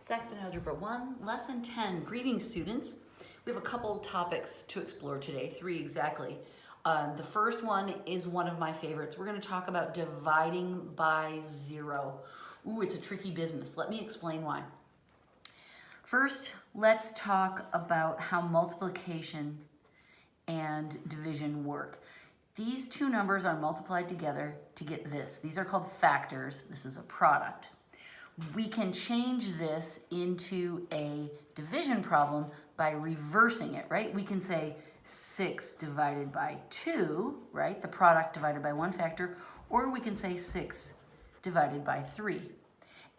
Saxon Algebra 1, Lesson 10. Greetings, students. We have a couple topics to explore today, 3 exactly. The first one is one of my favorites. We're going to talk about dividing by 0. Ooh, it's a tricky business. Let me explain why. First, let's talk about how multiplication and division work. These two numbers are multiplied together to get this. These are called factors. This is a product. We can change this into a division problem by reversing it, right? We can say 6 divided by 2, right? The product divided by one factor, or we can say 6 divided by 3.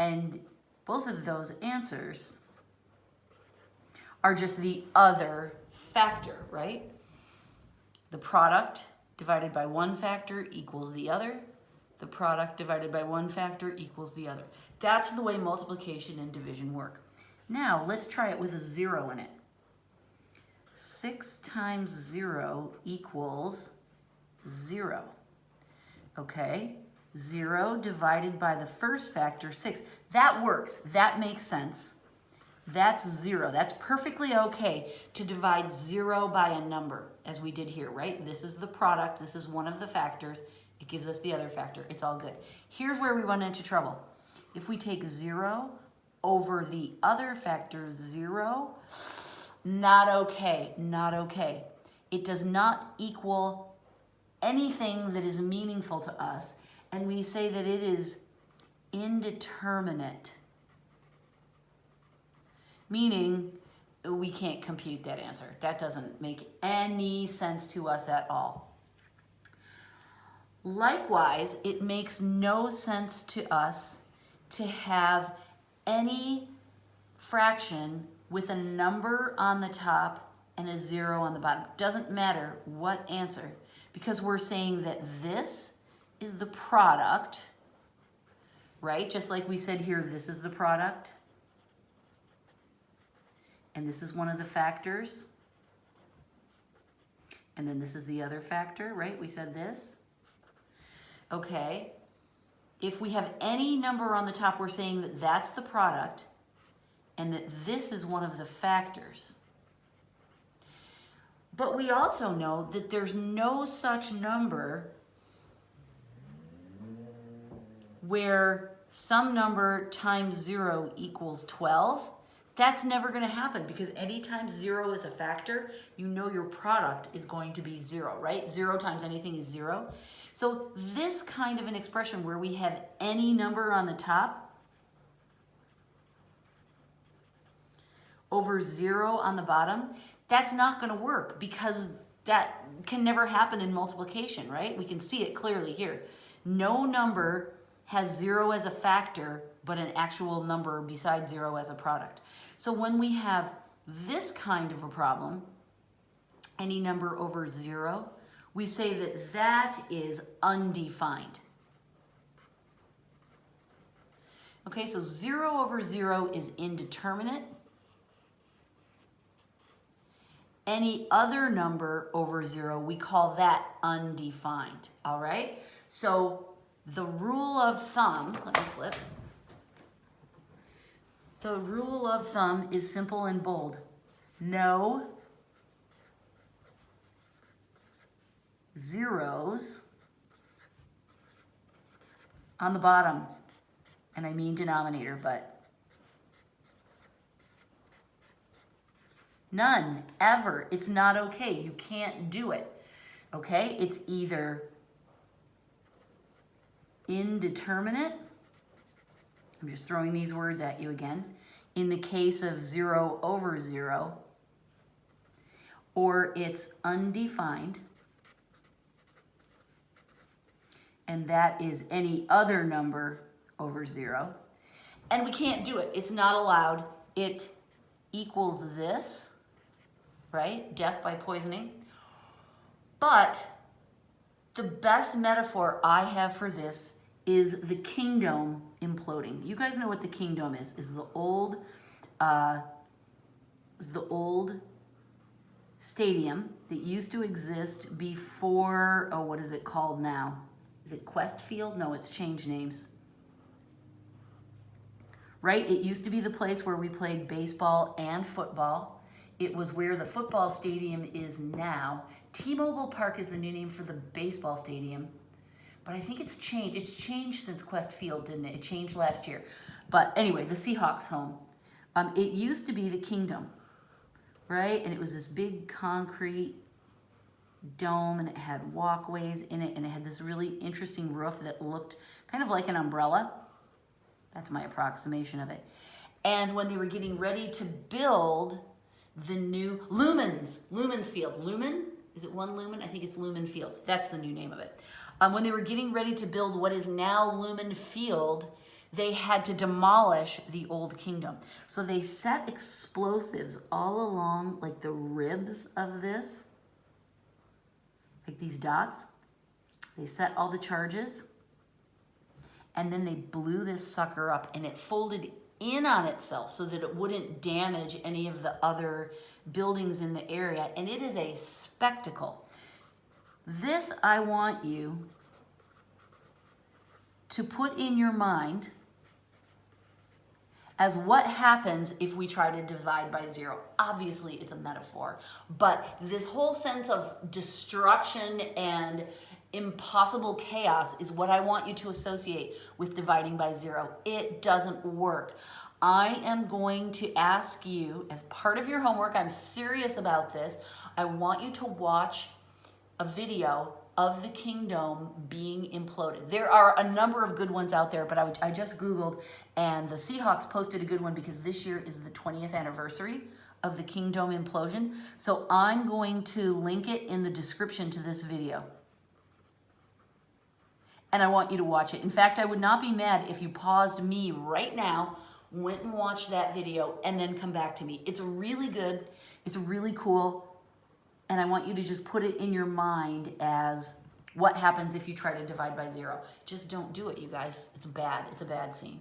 And both of those answers are just the other factor, right? The product divided by one factor equals the other. The product divided by one factor equals the other. That's the way multiplication and division work. Now, let's try it with a 0 in it. 6 times 0 equals 0. Okay, 0 divided by the first factor, 6. That works. That makes sense. That's 0. That's perfectly okay to divide 0 by a number, as we did here, right? This is the product. This is one of the factors. It gives us the other factor. It's all good. Here's where we run into trouble. If we take 0 over the other factor, 0, not okay, not okay. It does not equal anything that is meaningful to us, and we say that it is indeterminate, meaning we can't compute that answer. That doesn't make any sense to us at all. Likewise, it makes no sense to us to have any fraction with a number on the top and a 0 on the bottom. Doesn't matter what answer, because we're saying that this is the product, right? Just like we said here, this is the product, and this is one of the factors, and then this is the other factor, right? We said this. Okay, if we have any number on the top, we're saying that that's the product and that this is one of the factors. But we also know that there's no such number where some number times 0 equals 12. That's never going to happen, because anytime 0 is a factor, you know your product is going to be 0, right? 0 times anything is 0. So this kind of an expression where we have any number on the top over 0 on the bottom, that's not going to work, because that can never happen in multiplication, right? We can see it clearly here. No number has 0 as a factor, but an actual number besides 0 as a product. So when we have this kind of a problem, any number over 0, we say that that is undefined. Okay, so 0 over 0 is indeterminate. Any other number over 0, we call that undefined, all right? So the rule of thumb, let me flip. The rule of thumb is simple and bold. No zeros on the bottom, and I mean denominator, but none, ever. It's not okay. You can't do it, okay? It's either indeterminate, I'm just throwing these words at you again, in the case of 0 over 0, or it's undefined, and that is any other number over 0. And we can't do it. It's not allowed. It equals this, right? Death by poisoning. But the best metaphor I have for this is the kingdom imploding. You guys know what the kingdom is the old stadium that used to exist before, oh, what is it called now? Is it Quest Field? No, it's changed names. right? It used to be the place where we played baseball and football. It was where the football stadium is now. T-Mobile Park is the new name for the baseball stadium. But I think it's changed. It's changed since Quest Field, didn't it? It changed last year. But anyway, the Seahawks home. It used to be the Kingdom, right? And it was this big concrete dome, and it had walkways in it, and it had this really interesting roof that looked kind of like an umbrella. That's my approximation of it. And when they were getting ready to build the new Lumen's Field. Lumen? Is it one Lumen? I think it's Lumen Field. That's the new name of it. When they were getting ready to build what is now Lumen Field, they had to demolish the old Kingdom. So they set explosives all along like the ribs of this, like these dots. They set all the charges, and then they blew this sucker up, and it folded in on itself so that it wouldn't damage any of the other buildings in the area. And it is a spectacle. This I want you to put in your mind as what happens if we try to divide by zero. Obviously, it's a metaphor, but this whole sense of destruction and impossible chaos is what I want you to associate with dividing by zero. It doesn't work. I am going to ask you, as part of your homework, I'm serious about this, I want you to watch a video of the Kingdom being imploded. There are a number of good ones out there, but I just Googled, and the Seahawks posted a good one because this year is the 20th anniversary of the Kingdom implosion. So I'm going to link it in the description to this video. And I want you to watch it. In fact, I would not be mad if you paused me right now, went and watched that video, and then come back to me. It's really good. It's really cool. And I want you to just put it in your mind as what happens if you try to divide by zero. Just don't do it, you guys. It's bad. It's a bad scene.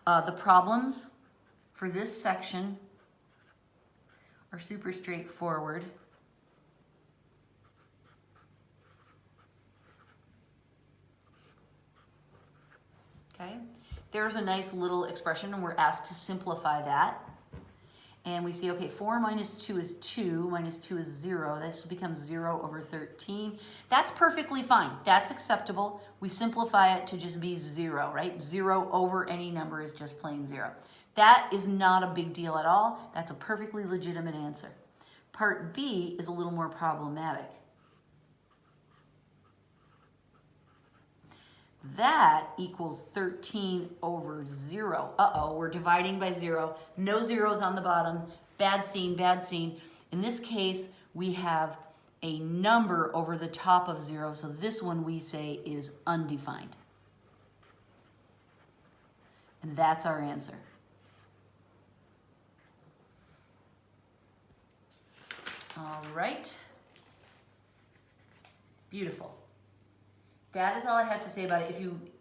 The problems for this section are super straightforward. Okay, there's a nice little expression, and we're asked to simplify that. And we see, okay, 4 minus 2 is 2, minus 2 is 0. This becomes 0 over 13. That's perfectly fine. That's acceptable. We simplify it to just be 0, right? 0 over any number is just plain 0. That is not a big deal at all. That's a perfectly legitimate answer. Part B is a little more problematic. That equals 13 over 0. Uh-oh, we're dividing by 0. No zeros on the bottom. Bad scene, bad scene. In this case, we have a number over the top of 0, so this one we say is undefined. And that's our answer. All right. Beautiful. That is all I have to say about it.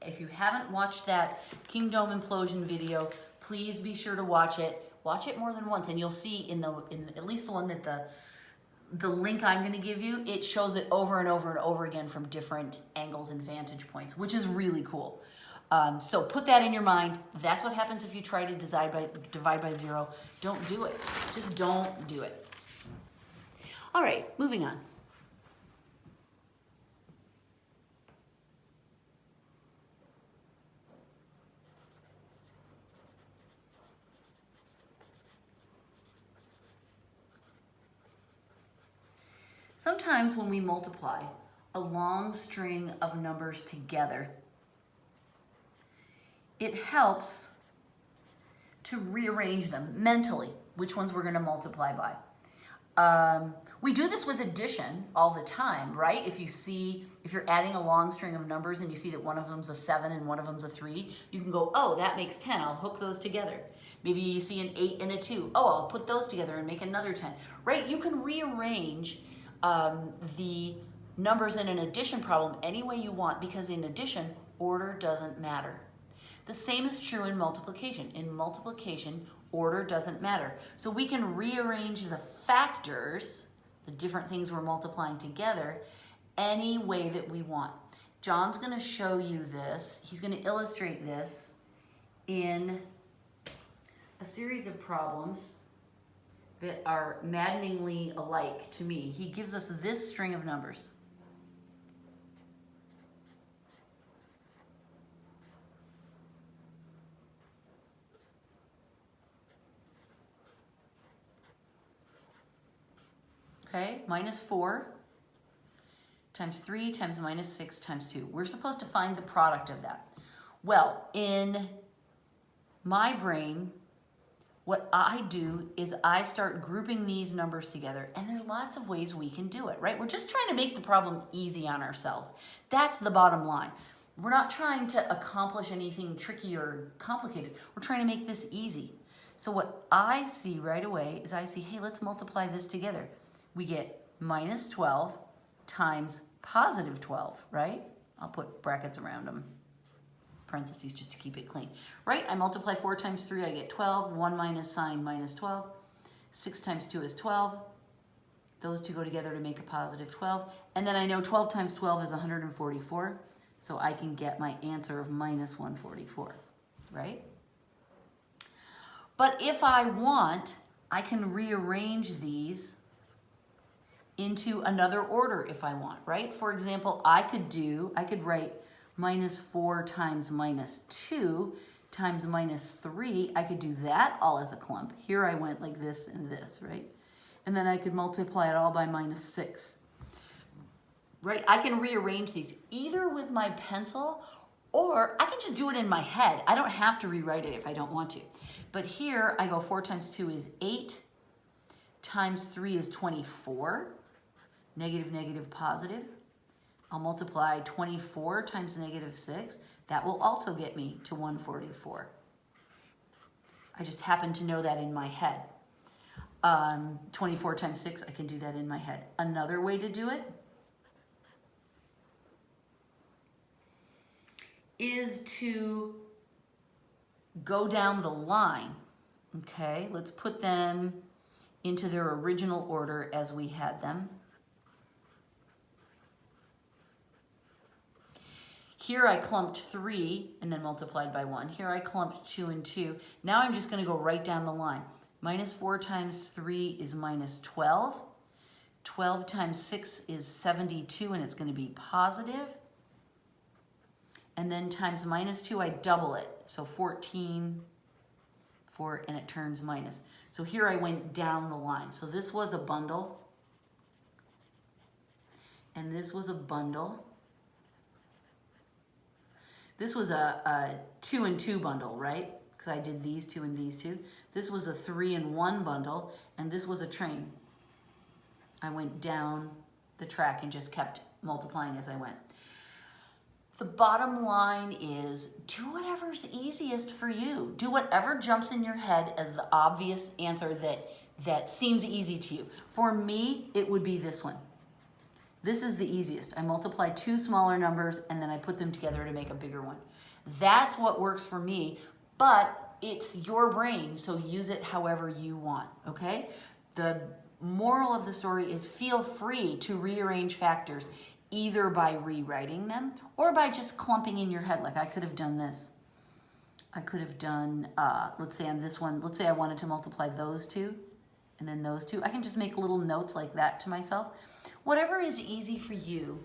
If you haven't watched that Kingdom implosion video, please be sure to watch it. Watch it more than once, and you'll see in at least the one that the link I'm going to give you, it shows it over and over and over again from different angles and vantage points, which is really cool. So put that in your mind. That's what happens if you try to divide by zero. Don't do it. Just don't do it. All right, moving on. Sometimes when we multiply a long string of numbers together, it helps to rearrange them mentally, which ones we're going to multiply by. We do this with addition all the time, right? If you're adding a long string of numbers and you see that one of them's a 7 and one of them's a 3, you can go, oh, that makes 10. I'll hook those together. Maybe you see an 8 and a 2. Oh, I'll put those together and make another 10, right? You can rearrange the numbers in an addition problem any way you want, because in addition, order doesn't matter. The same is true in multiplication. In multiplication, order doesn't matter. So we can rearrange the factors, the different things we're multiplying together, any way that we want. John's going to show you this. He's going to illustrate this in a series of problems that are maddeningly alike to me. He gives us this string of numbers. Okay, minus 4 times 3 times minus 6 times 2. We're supposed to find the product of that. Well, in my brain, what I do is I start grouping these numbers together, and there's lots of ways we can do it, right? We're just trying to make the problem easy on ourselves. That's the bottom line. We're not trying to accomplish anything tricky or complicated. We're trying to make this easy. So what I see right away is I see, hey, let's multiply this together. We get minus 12 times positive 12, right? I'll put brackets around them, parentheses just to keep it clean, right? I multiply 4 times 3, I get 12. 1 minus sign minus 12. 6 times 2 is 12. Those two go together to make a positive 12. And then I know 12 times 12 is 144, so I can get my answer of minus 144, right? But if I want, I can rearrange these into another order if I want, right? For example, I could write minus 4 times minus 2 times minus 3. I could do that all as a clump. Here I went like this and this, right? And then I could multiply it all by minus 6, right? I can rearrange these either with my pencil, or I can just do it in my head. I don't have to rewrite it if I don't want to. But here I go 4 times 2 is 8, times 3 is 24, negative, negative, positive. I'll multiply 24 times negative 6. That will also get me to 144. I just happen to know that in my head. 24 times 6, I can do that in my head. Another way to do it is to go down the line. Okay, let's put them into their original order as we had them. Here I clumped 3 and then multiplied by 1. Here I clumped 2 and 2. Now I'm just going to go right down the line. Minus 4 times 3 is minus 12. 12 times 6 is 72, and it's going to be positive. And then times minus 2, I double it. So 14, 4, and it turns minus. So here I went down the line. So this was a bundle. And this was a bundle. This was a 2 and 2 bundle, right? Because I did these 2 and these 2. This was a 3 and 1 bundle, and this was a train. I went down the track and just kept multiplying as I went. The bottom line is do whatever's easiest for you. Do whatever jumps in your head as the obvious answer that seems easy to you. For me, it would be this one. This is the easiest. I multiply 2 smaller numbers and then I put them together to make a bigger one. That's what works for me, but it's your brain, so use it however you want, okay? The moral of the story is feel free to rearrange factors either by rewriting them or by just clumping in your head. Like I could have done this. I could have done, let's say on this one, let's say I wanted to multiply those 2 and then those 2. I can just make little notes like that to myself. Whatever is easy for you,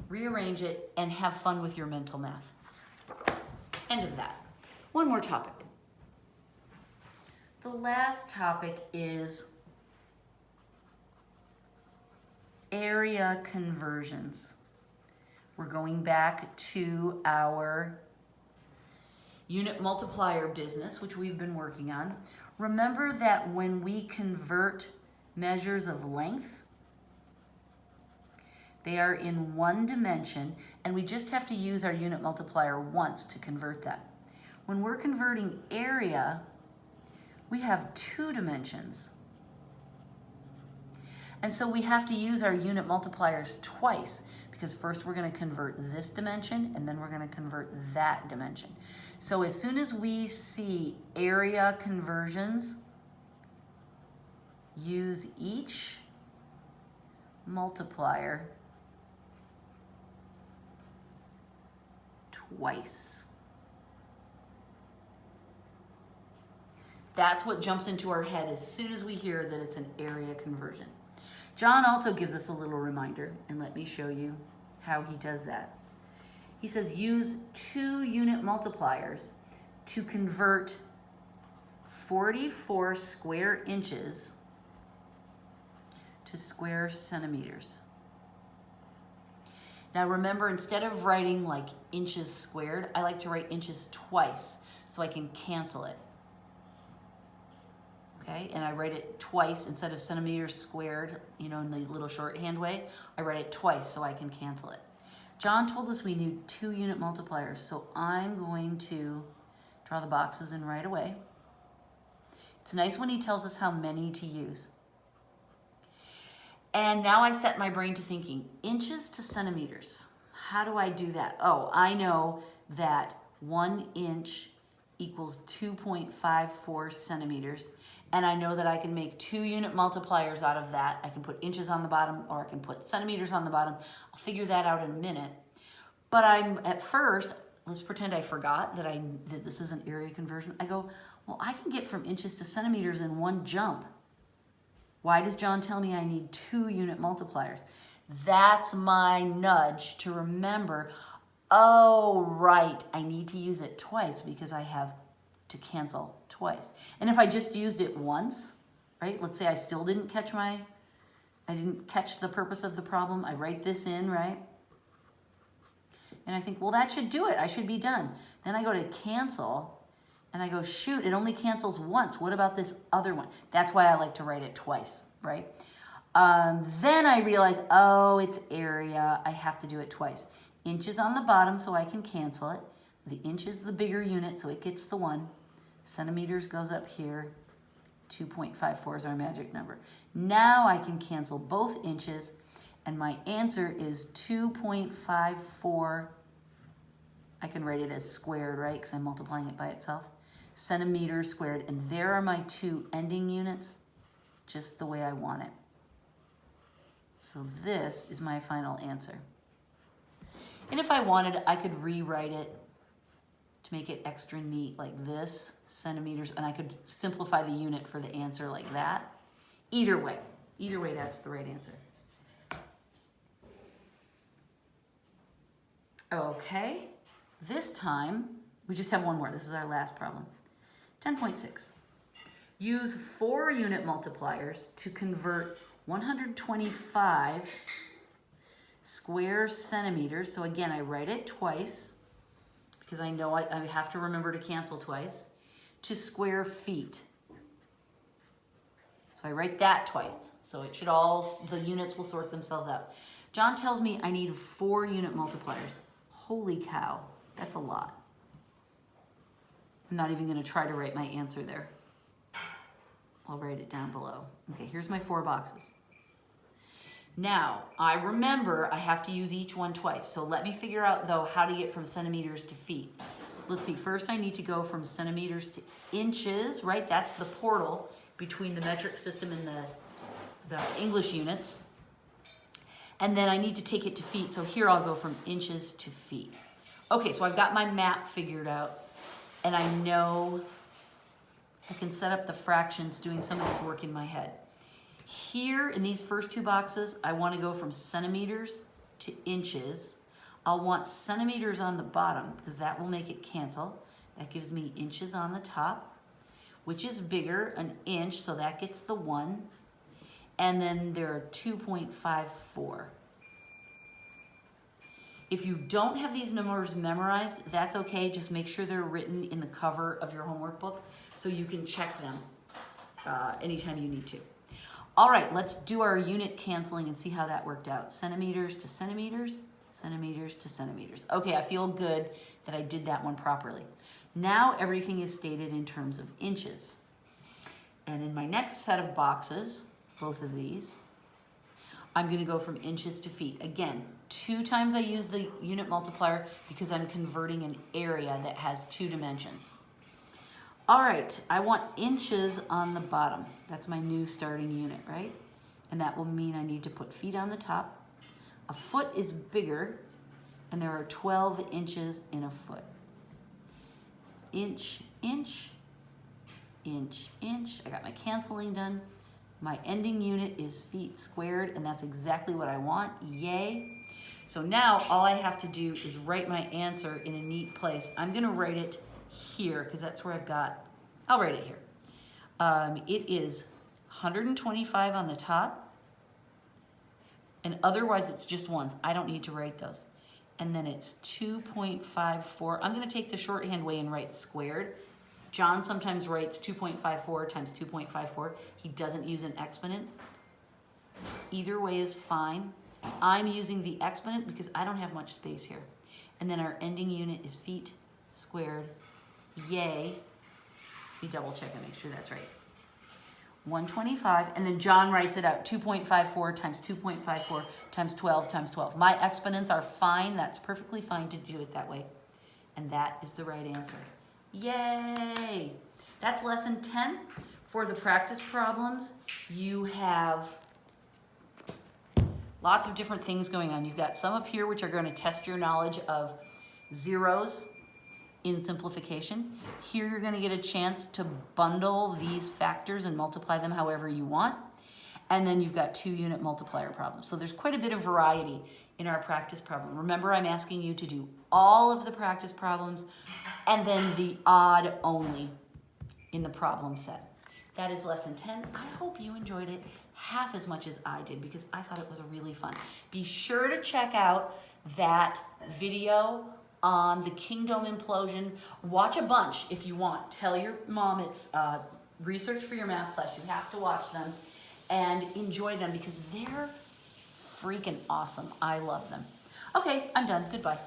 rearrange it and have fun with your mental math. End of that. One more topic. The last topic is area conversions. We're going back to our unit multiplier business, which we've been working on. Remember that when we convert measures of length, they are in one dimension, and we just have to use our unit multiplier once to convert that. When we're converting area, we have 2 dimensions. And so we have to use our unit multipliers twice, because first we're going to convert this dimension, and then we're going to convert that dimension. So as soon as we see area conversions, use each multiplier twice. That's what jumps into our head as soon as we hear that it's an area conversion. John also gives us a little reminder, and let me show you how he does that. He says use 2 unit multipliers to convert 44 square inches to square centimeters. Now remember, instead of writing like inches squared, I like to write inches twice so I can cancel it. Okay, and I write it twice instead of centimeters squared, you know, in the little shorthand way. I write it twice so I can cancel it. John told us we need 2 unit multipliers, so I'm going to draw the boxes in right away. It's nice when he tells us how many to use. And now I set my brain to thinking, inches to centimeters. How do I do that? Oh, I know that 1 inch equals 2.54 centimeters. And I know that I can make 2 unit multipliers out of that. I can put inches on the bottom, or I can put centimeters on the bottom. I'll figure that out in a minute. But at first, let's pretend I forgot that this is an area conversion. I go, well, I can get from inches to centimeters in one jump. Why does John tell me I need 2 unit multipliers? That's my nudge to remember, oh, right, I need to use it twice because I have to cancel twice. And if I just used it once, right, let's say I still didn't catch the purpose of the problem, I write this in, right? And I think, well, that should do it. I should be done. Then I go to cancel, and I go, shoot, it only cancels once. What about this other one? That's why I like to write it twice, right? Then I realize, oh, it's area. I have to do it twice. Inches on the bottom so I can cancel it. The inch is the bigger unit, so it gets the 1. Centimeters goes up here. 2.54 is our magic number. Now I can cancel both inches, and my answer is 2.54. I can write it as squared, right, because I'm multiplying it by itself. Centimeters squared, and there are my 2 ending units, just the way I want it. So this is my final answer. And if I wanted, I could rewrite it to make it extra neat like this, centimeters, and I could simplify the unit for the answer like that. Either way, that's the right answer. Okay, this time, we just have one more. This is our last problem. 10.6. Use 4 unit multipliers to convert 125 square centimeters. So again, I write it twice because I know I have to remember to cancel twice, to square feet. So I write that twice. So it should the units will sort themselves out. John tells me I need 4 unit multipliers. Holy cow, that's a lot. I'm not even going to try to write my answer there. I'll write it down below. Okay, here's my 4 boxes. Now, I remember I have to use each one twice. So let me figure out, though, how to get from centimeters to feet. Let's see, first I need to go from centimeters to inches, right? That's the portal between the metric system and the English units. And then I need to take it to feet. So here I'll go from inches to feet. Okay, so I've got my map figured out. And I know I can set up the fractions doing some of this work in my head. Here in these first 2 boxes, I want to go from centimeters to inches. I'll want centimeters on the bottom because that will make it cancel. That gives me inches on the top, which is bigger, an inch, so that gets the 1. And then there are 2.54. If you don't have these numbers memorized, that's okay. Just make sure they're written in the cover of your homework book so you can check them anytime you need to. All right, let's do our unit canceling and see how that worked out. Centimeters to centimeters, centimeters to centimeters. Okay, I feel good that I did that one properly. Now everything is stated in terms of inches. And in my next set of boxes, both of these, I'm going to go from inches to feet. Again, 2 times I use the unit multiplier because I'm converting an area that has 2 dimensions. All right, I want inches on the bottom. That's my new starting unit, right? And that will mean I need to put feet on the top. A foot is bigger, and there are 12 inches in a foot. Inch, inch, inch, inch. I got my canceling done. My ending unit is feet squared, and that's exactly what I want. Yay. So now all I have to do is write my answer in a neat place. I'm gonna write it here because that's where I'll write it here. It is 125 on the top, and otherwise it's just ones. I don't need to write those. And then it's 2.54. I'm gonna take the shorthand way and write squared. John sometimes writes 2.54 times 2.54. He doesn't use an exponent. Either way is fine. I'm using the exponent because I don't have much space here. And then our ending unit is feet squared. Yay. Let me double check and make sure that's right. 125, and then John writes it out, 2.54 times 2.54 times 12 times 12. My exponents are fine. That's perfectly fine to do it that way. And that is the right answer. Yay! That's lesson 10. For the practice problems, you have lots of different things going on. You've got some up here which are going to test your knowledge of zeros in simplification. Here you're going to get a chance to bundle these factors and multiply them however you want. And then you've got 2-unit multiplier problems. So there's quite a bit of variety in our practice problem. Remember, I'm asking you to do all of the practice problems and then the odd only in the problem set. That is lesson 10. I hope you enjoyed it half as much as I did because I thought it was really fun. Be sure to check out that video on the Kingdom implosion. Watch a bunch if you want. Tell your mom it's research for your math class. You have to watch them and enjoy them because they're freaking awesome. I love them. Okay, I'm done. Goodbye.